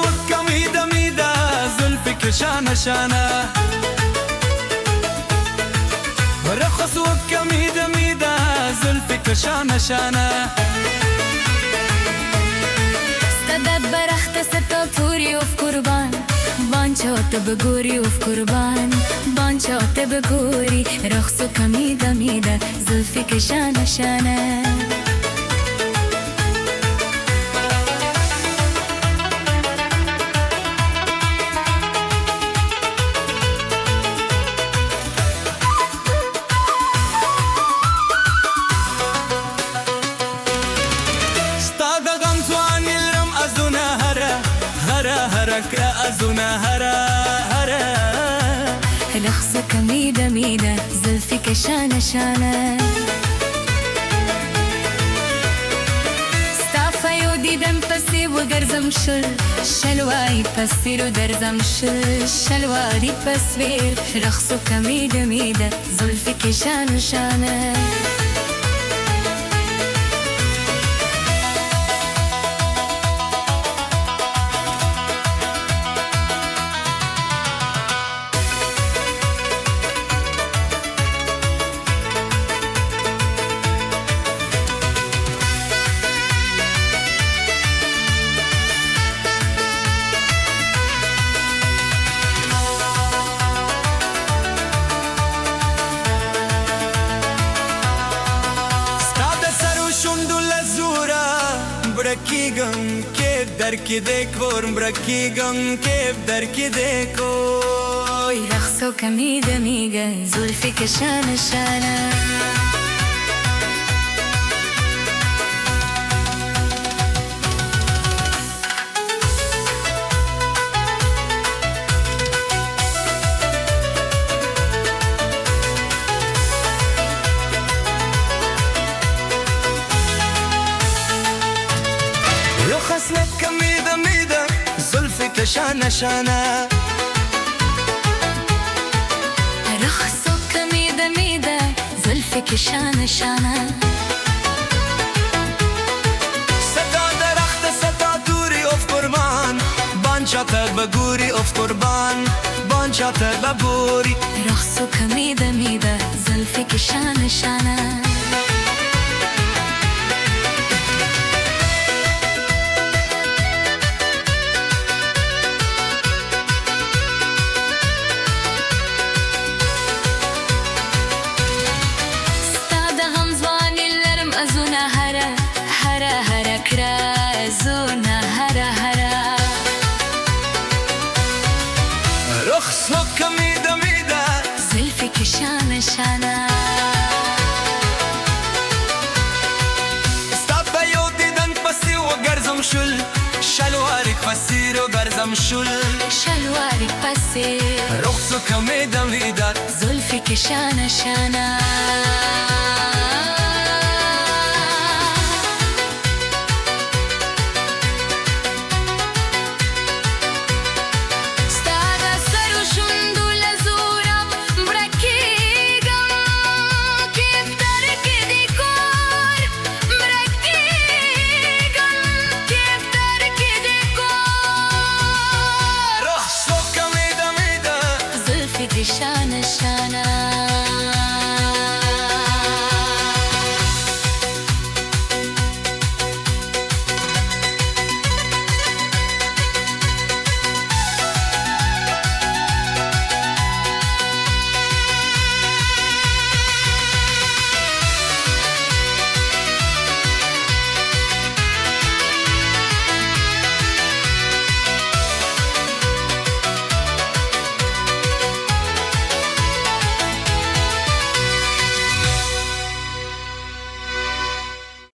وكا ميدا ميدا زلفك شانا شانا رخص وكا ميدا ميدا زلفك شانا شانا استدد برخت ستاتوري وف قربان بانچو تبگوری وف قربان بانچو تبگوری رخص وكا ميدا ميدا زلفك شانا شانا هرا أزونا هرا هرا رخصك ميدا ميدا زلفك شانا شانا ستافا ديدم پسی و گرزم شلواری پسیر و درزم شلواری پسیر رخصك ميدا ميدا زلفك شانا شانا برکیگم که درکی دکورم برکیگم که درکی دکور رخصك ميدا ميدا زلفك شانا شانا رخص لك ميدا ميدا زلفك شانا شانا رخصك ميدا ميدا زلفك شانا شانا ستا درخت ستا دوری اف قربان بانچا تر بگوری اف قربان بانچا تر بگوری رخصك ميدا ميدا زلفك شانا شانا أزونا هرا هرا هرا كرا أزونا هرا هرا رخصك ميدا ميدا زلفك شانا شانا استابا يوديدن بسي وقرزم شلوارك فسير وقرزم شلوارك بسير رخصك ميدا ميدا زلفك شانا شانا